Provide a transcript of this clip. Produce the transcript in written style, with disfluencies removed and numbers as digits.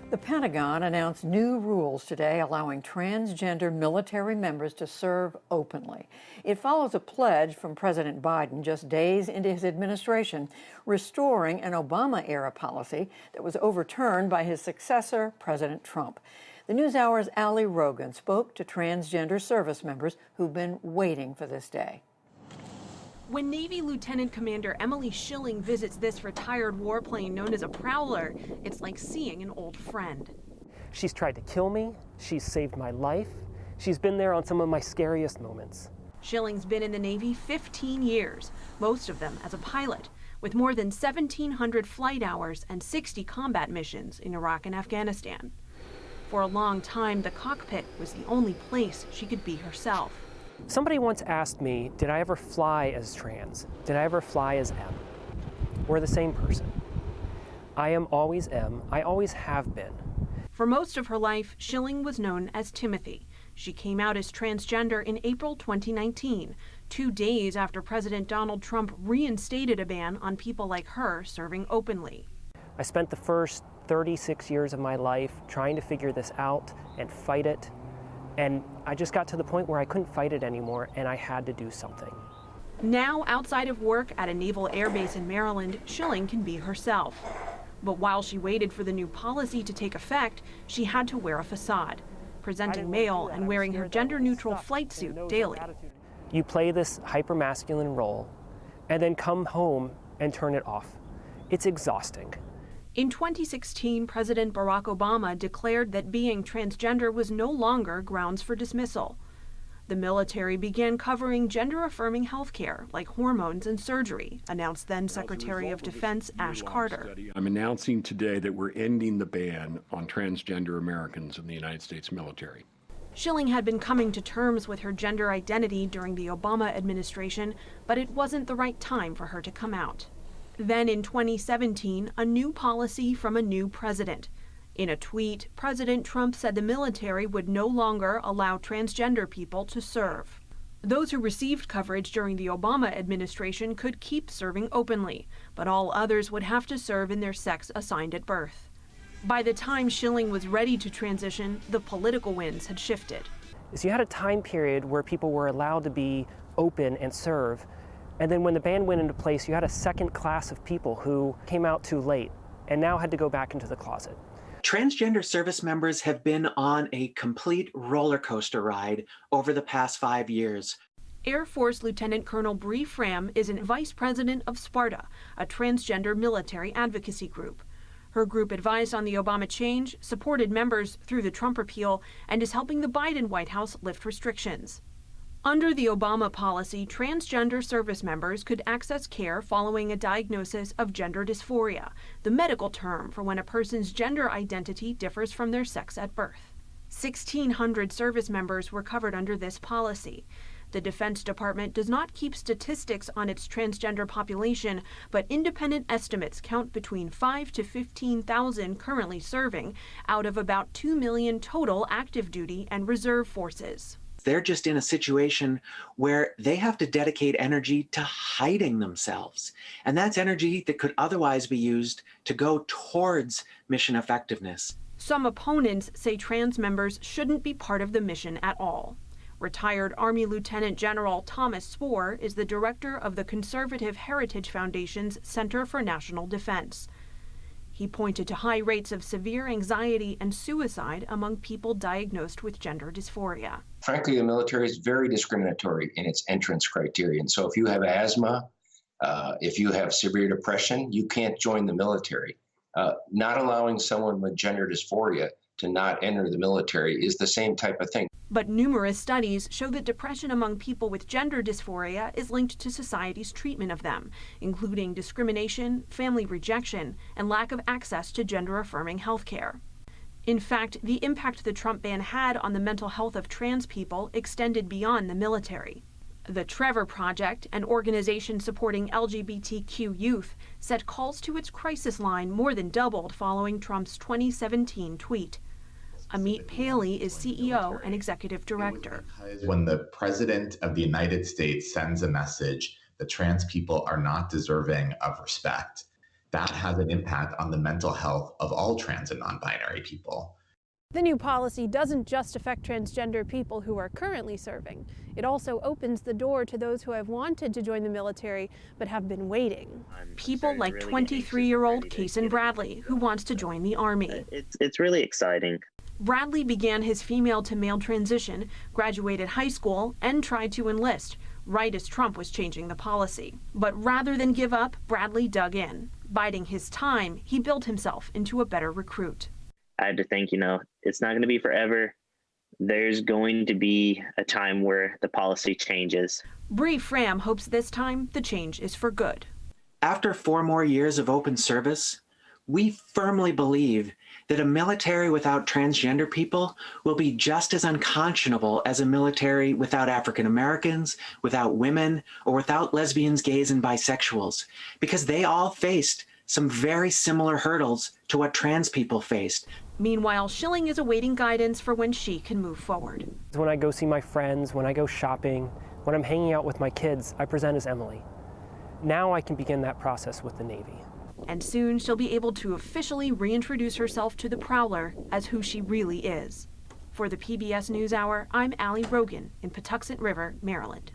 The Pentagon announced new rules today allowing transgender military members to serve openly. It follows a pledge from President Biden just days into his administration, restoring an Obama-era policy that was overturned by his successor, President Trump. The NewsHour's Ali Rogan spoke to transgender service members who've been waiting for this day. When Navy Lieutenant Commander Emily Schilling visits this retired warplane known as a Prowler, it's like seeing an old friend. She's tried to kill me. She's saved my life. She's been there on some of my scariest moments. Schilling's been in the Navy 15 years, most of them as a pilot, with more than 1,700 flight hours and 60 combat missions in Iraq and Afghanistan. For a long time, the cockpit was the only place she could be herself. Somebody once asked me, did I ever fly as trans? Did I ever fly as M? We're the same person. I am always M. I always have been. For most of her life, Schilling was known as Timothy. She came out as transgender in April 2019, 2 days after President Donald Trump reinstated a ban on people like her serving openly. I spent the first 36 years of my life trying to figure this out and fight it. And I just got to the point where I couldn't fight it anymore, and I had to do something. Now, outside of work at a naval air base in Maryland, Schilling can be herself. But while she waited for the new policy to take effect, she had to wear a facade, presenting mail and wearing her gender-neutral flight suit daily. You play this hyper-masculine role, and then come home and turn it off. It's exhausting. In 2016, President Barack Obama declared that being transgender was no longer grounds for dismissal. The military began covering gender-affirming health care, like hormones and surgery, announced then Secretary of Defense Ash Carter. I'm announcing today that we're ending the ban on transgender Americans in the United States military. Schilling had been coming to terms with her gender identity during the Obama administration, but it wasn't the right time for her to come out. Then in 2017, a new policy from a new president. In a tweet, President Trump said the military would no longer allow transgender people to serve. Those who received coverage during the Obama administration could keep serving openly, but all others would have to serve in their sex assigned at birth. By the time Schilling was ready to transition, the political winds had shifted. So you had a time period where people were allowed to be open and serve. And then when the ban went into place, you had a second class of people who came out too late and now had to go back into the closet. Transgender service members have been on a complete roller coaster ride over the past 5 years. Air Force Lieutenant Colonel Bree Fram is an vice president of Sparta, a transgender military advocacy group. Her group advised on the Obama change, supported members through the Trump repeal, and is helping the Biden White House lift restrictions. Under the Obama policy, transgender service members could access care following a diagnosis of gender dysphoria, the medical term for when a person's gender identity differs from their sex at birth. 1,600 service members were covered under this policy. The Defense Department does not keep statistics on its transgender population, but independent estimates count between 5,000 to 15,000 currently serving out of about 2 million total active duty and reserve forces. They're just in a situation where they have to dedicate energy to hiding themselves. And that's energy that could otherwise be used to go towards mission effectiveness. Some opponents say trans members shouldn't be part of the mission at all. Retired Army Lieutenant General Thomas Spohr is the director of the Conservative Heritage Foundation's Center for National Defense. He pointed to high rates of severe anxiety and suicide among people diagnosed with gender dysphoria. Frankly, the military is very discriminatory in its entrance criteria. And so if you have asthma, if you have severe depression, you can't join the military. Not allowing someone with gender dysphoria to not enter the military is the same type of thing. But numerous studies show that depression among people with gender dysphoria is linked to society's treatment of them, including discrimination, family rejection, and lack of access to gender-affirming health care. In fact, the impact the Trump ban had on the mental health of trans people extended beyond the military. The Trevor Project, an organization supporting LGBTQ youth, said calls to its crisis line more than doubled following Trump's 2017 tweet. Amit Paley is CEO and executive director. When the president of the United States sends a message that trans people are not deserving of respect, that has an impact on the mental health of all trans and non-binary people. The new policy doesn't just affect transgender people who are currently serving. It also opens the door to those who have wanted to join the military but have been waiting. People like 23-year-old Kason Bradley, who wants to join the Army. It's really exciting. Bradley began his female-to-male transition, graduated high school, and tried to enlist, right as Trump was changing the policy. But rather than give up, Bradley dug in. Biding his time, he built himself into a better recruit. I had to think, it's not going to be forever. There's going to be a time where the policy changes. Bree Fram hopes this time the change is for good. After 4 more years of open service, we firmly believe that a military without transgender people will be just as unconscionable as a military without African Americans, without women, or without lesbians, gays, and bisexuals, because they all faced some very similar hurdles to what trans people faced. Meanwhile, Schilling is awaiting guidance for when she can move forward. When I go see my friends, when I go shopping, when I'm hanging out with my kids, I present as Emily. Now I can begin that process with the Navy. And soon she'll be able to officially reintroduce herself to the Prowler as who she really is. For the PBS NewsHour, I'm Allie Rogan in Patuxent River, Maryland.